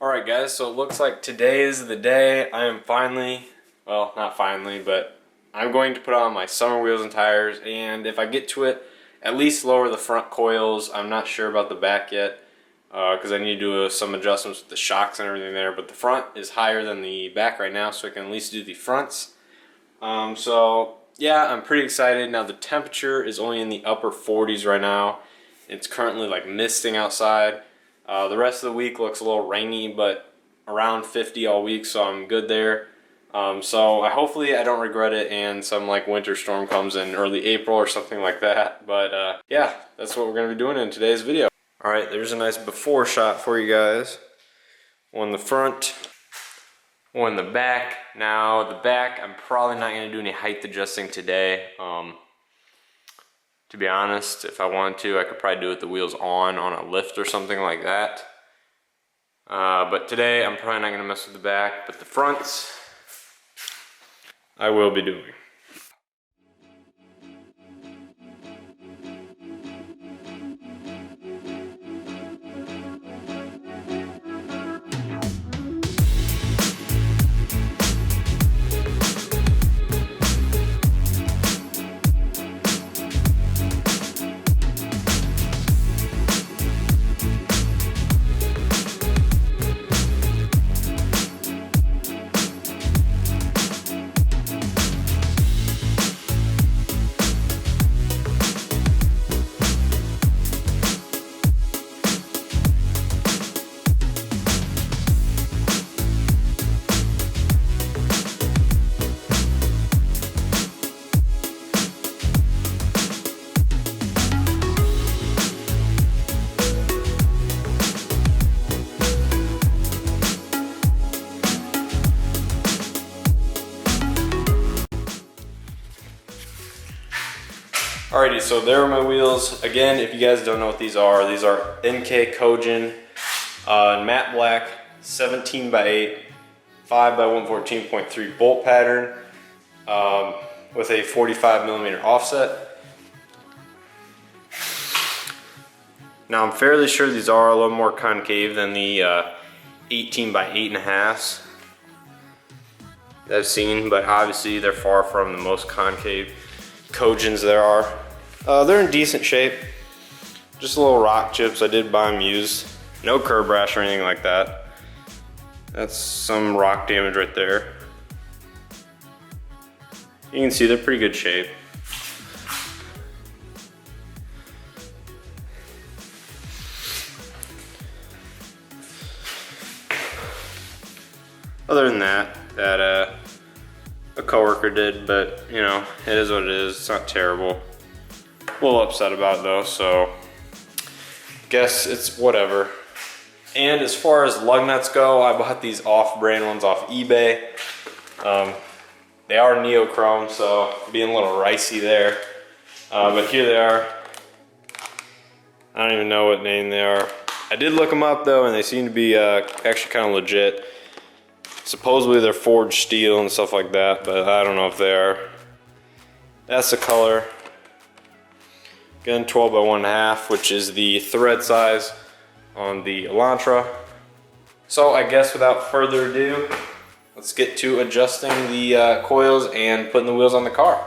Alright guys, so it looks like today is the day. I am finally, well not finally, but I'm going to put on my summer wheels and tires, and if I get to it, at least lower the front coils. I'm not sure about the back yet because I need to do some adjustments with the shocks and everything there, but the front is higher than the back right now, so I can at least do the fronts. So yeah, I'm pretty excited. Now the temperature is only in the upper 40s right now. It's currently like misting outside. The rest of the week looks a little rainy, but around 50 all week, so I'm good there. So hopefully I don't regret it and some like winter storm comes in early April or something like that. But yeah, that's what we're going to be doing in today's video. Alright, there's a nice before shot for you guys. One in the front, one in the back. Now the back, I'm probably not going to do any height adjusting today. To be honest, if I wanted to, I could probably do it with the wheels on a lift or something like that. But today, I'm probably not going to mess with the back, but the fronts, I will be doing. Alrighty, so there are my wheels. Again, if you guys don't know what these are NK Kojin matte black 17x8 5x114.3 bolt pattern with a 45mm offset. Now I'm fairly sure these are a little more concave than the 18x8.5s that I've seen, but obviously they're far from the most concave Kojins there are. They're in decent shape. Just little rock chips. I did buy them used. No curb rash or anything like that. That's some rock damage right there. You can see they're pretty good shape. Other than that, a coworker did, but you know, it is what it is. It's not terrible. A little upset about it though, so guess it's whatever. And as far as lug nuts go, I bought these off-brand ones off eBay. They are neochrome, so being a little ricey there. But here they are. I don't even know what name they are. I did look them up though, and they seem to be actually kind of legit. Supposedly they're forged steel and stuff like that, but I don't know if they are. That's the color. Again, 12x1.5, which is the thread size on the Elantra. So I guess without further ado, let's get to adjusting the coils and putting the wheels on the car.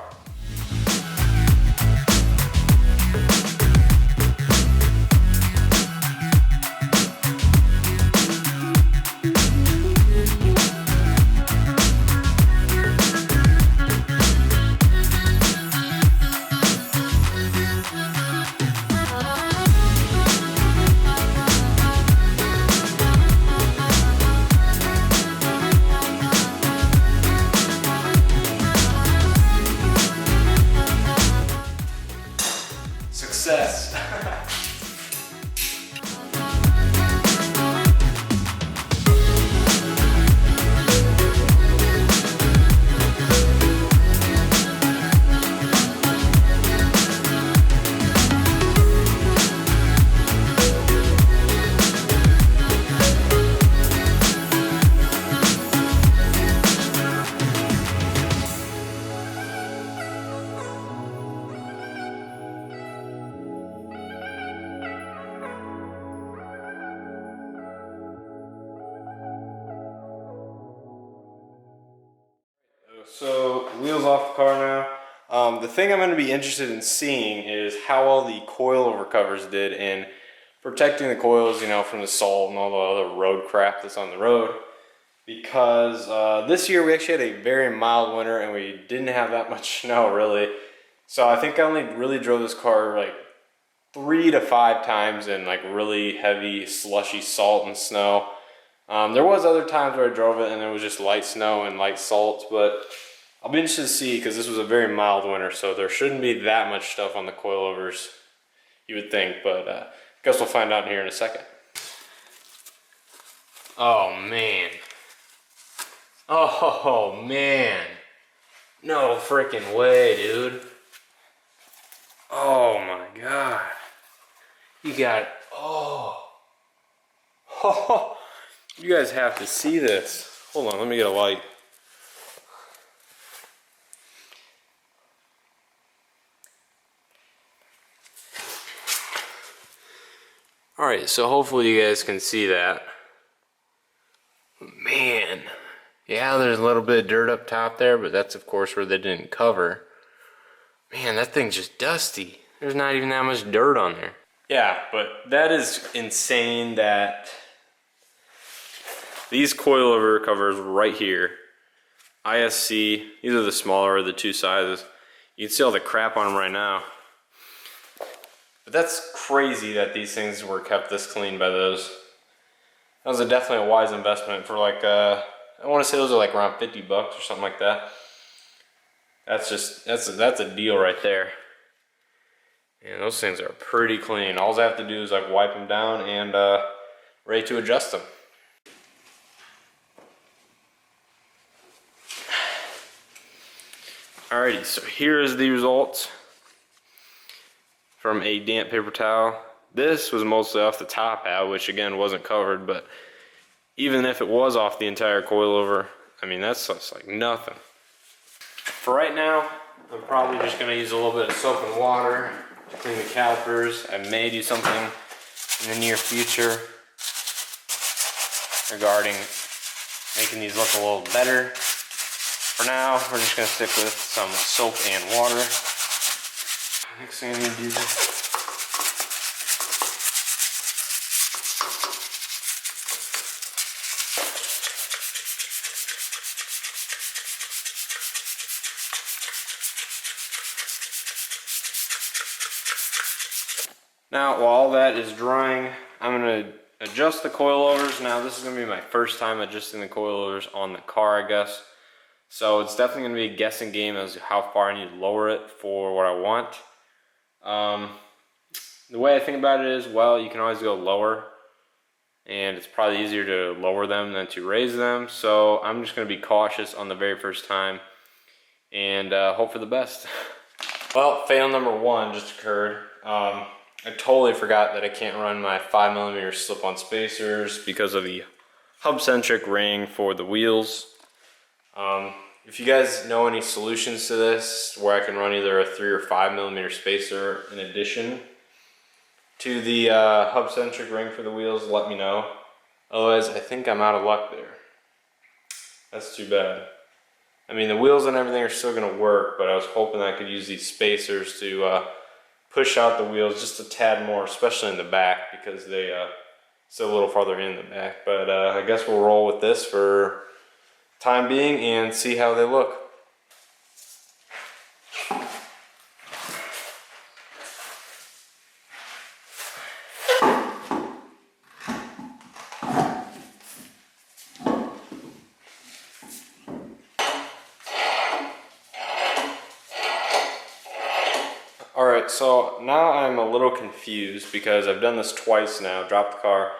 So wheels off the car now. The thing I'm going to be interested in seeing is how well the coilover covers did in protecting the coils, you know, from the salt and all the other road crap that's on the road. Because this year we actually had a very mild winter and we didn't have that much snow really. So I think I only really drove this car like 3 to 5 times in like really heavy slushy salt and snow. There was other times where I drove it and it was just light snow and light salt, but I'll be interested to see because this was a very mild winter, so there shouldn't be that much stuff on the coilovers, you would think, but I guess we'll find out here in a second. Oh man. Oh man. No freaking way, dude. Oh my god. You got, oh. You guys have to see this. Hold on, let me get a light. Alright, so hopefully you guys can see that. Man. Yeah, there's a little bit of dirt up top there, but that's of course where they didn't cover. Man, that thing's just dusty. There's not even that much dirt on there. Yeah, but that is insane that these coilover covers right here, ISC, these are the smaller of the two sizes. You can see all the crap on them right now. But that's crazy that these things were kept this clean by those. That was definitely a wise investment for like, I want to say those are like around 50 bucks or something like that. That's just, that's a deal right there. And those things are pretty clean. All I have to do is like wipe them down and ready to adjust them. Alrighty, so here is the results from a damp paper towel. This was mostly off the top half, which again wasn't covered, but even if it was off the entire coilover, I mean that's just like nothing. For right now, I'm probably just going to use a little bit of soap and water to clean the calipers. I may do something in the near future regarding making these look a little better. For now, we're just going to stick with some soap and water. Next thing I need to do is now, while all that is drying, I'm going to adjust the coilovers. Now, this is going to be my first time adjusting the coilovers on the car, I guess. So it's definitely going to be a guessing game as to how far I need to lower it for what I want. The way I think about it is, well, you can always go lower. And it's probably easier to lower them than to raise them. So I'm just going to be cautious on the very first time. And hope for the best. Well, fail number 1 just occurred. I totally forgot that I can't run my 5mm slip-on spacers because of the hub-centric ring for the wheels. If you guys know any solutions to this, where I can run either a 3 or 5mm spacer in addition to the hub-centric ring for the wheels, let me know. Otherwise, I think I'm out of luck there. That's too bad. I mean, the wheels and everything are still going to work, but I was hoping I could use these spacers to push out the wheels just a tad more, especially in the back, because they sit a little farther in the back. But I guess we'll roll with this for time being and see how they look. Alright, so now I'm a little confused because I've done this twice now, dropped the car,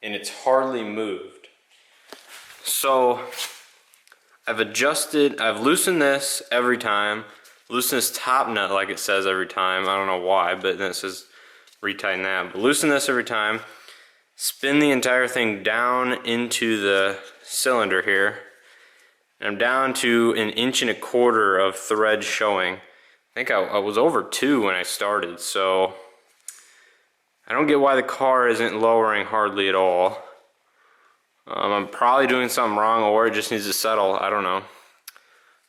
and it's hardly moved. So I've loosened this every time, loosen this top nut like it says every time, I don't know why, but then it says retighten that, but loosen this every time, spin the entire thing down into the cylinder here, and I'm down to 1.25 inches of thread showing. I think I was over 2 when I started, so I don't get why the car isn't lowering hardly at all. I'm probably doing something wrong, or it just needs to settle, I don't know.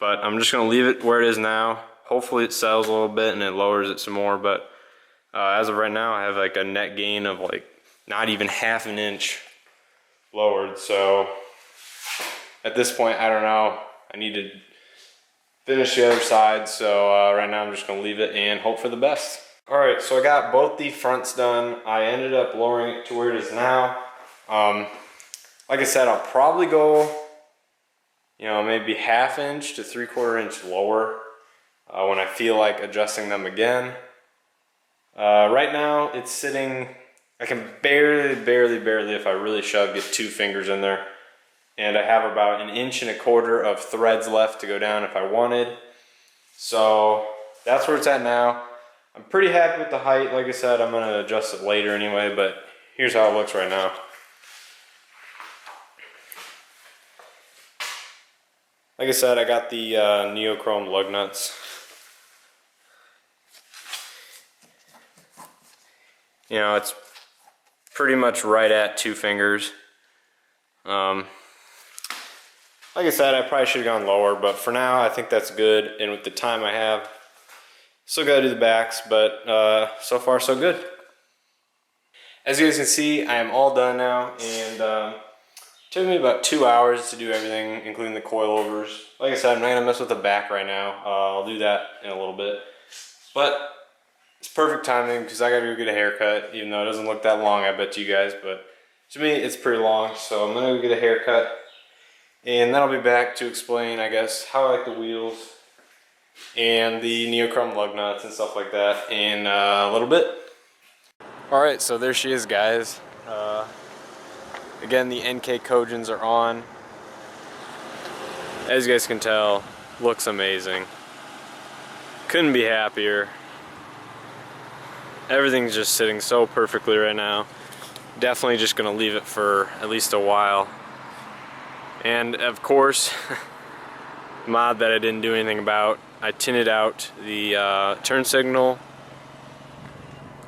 but I'm just gonna leave it where it is now. Hopefully it settles a little bit and it lowers it some more, but as of right now, I have like a net gain of like not even half an inch lowered. So at this point, I don't know. I need to finish the other side. So right now I'm just gonna leave it and hope for the best. All right, so I got both the fronts done. I ended up lowering it to where it is now. Like I said, I'll probably go, you know, maybe half inch to 3/4 inch lower when I feel like adjusting them again. Right now it's sitting, I can barely, if I really shove, get 2 fingers in there. And I have about 1.25 inches of threads left to go down if I wanted. So that's where it's at now. I'm pretty happy with the height. Like I said, I'm gonna adjust it later anyway, but here's how it looks right now. Like I said, I got the neochrome lug nuts. You know, it's pretty much right at 2 fingers. Like I said, I probably should have gone lower, but for now I think that's good. And with the time I have, still gotta do the backs, but so far so good. As you guys can see, I am all done now, and it took me about 2 hours to do everything, including the coilovers. Like I said, I'm not gonna mess with the back right now. I'll do that in a little bit. But it's perfect timing because I gotta go get a haircut, even though it doesn't look that long, I bet to you guys, but to me it's pretty long. So I'm gonna go get a haircut, and then I'll be back to explain, I guess, how I like the wheels and the neochrome lug nuts and stuff like that in a little bit. Alright, so there she is, guys. Again, the NK Kojins are on. As you guys can tell, looks amazing. Couldn't be happier. Everything's just sitting so perfectly right now. Definitely just gonna leave it for at least a while. And of course, mod that I didn't do anything about, I tinted out the turn signal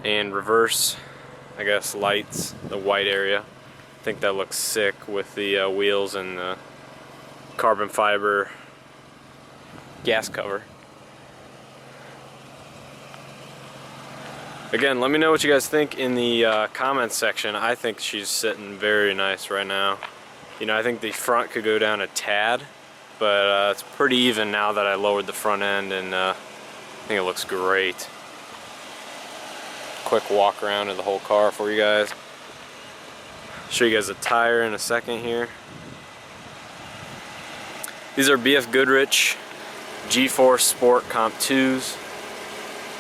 and reverse, I guess, lights, the white area. I think that looks sick with the wheels and the carbon fiber gas cover. Again, let me know what you guys think in the comments section. I think she's sitting very nice right now. You know, I think the front could go down a tad, but it's pretty even now that I lowered the front end, and I think it looks great. Quick walk around of the whole car for you guys. Show you guys the tire in a second here. These are BF Goodrich G-Force Sport Comp 2s.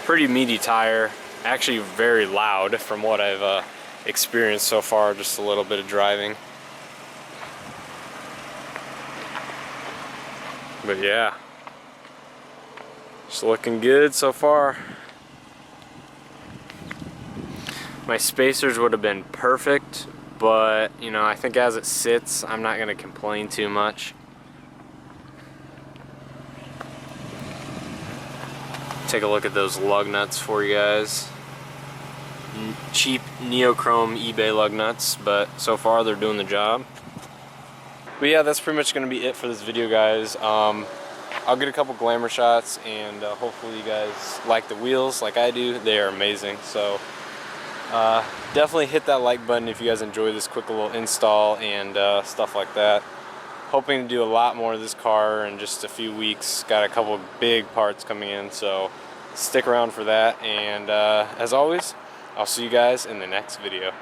Pretty meaty tire. Actually very loud from what I've experienced so far, just a little bit of driving. But yeah, just looking good so far. My spacers would have been perfect, but you know, I think as it sits, I'm not going to complain too much. Take a look at those lug nuts for you guys. Cheap neochrome eBay lug nuts, but so far they're doing the job. But yeah, that's pretty much going to be it for this video, guys. I'll get a couple glamour shots, and hopefully you guys like the wheels like I do. They are amazing. So definitely hit that like button if you guys enjoy this quick little install and stuff like that. Hoping to do a lot more of this car in just a few weeks. Got a couple big parts coming in, so stick around for that. And as always, I'll see you guys in the next video.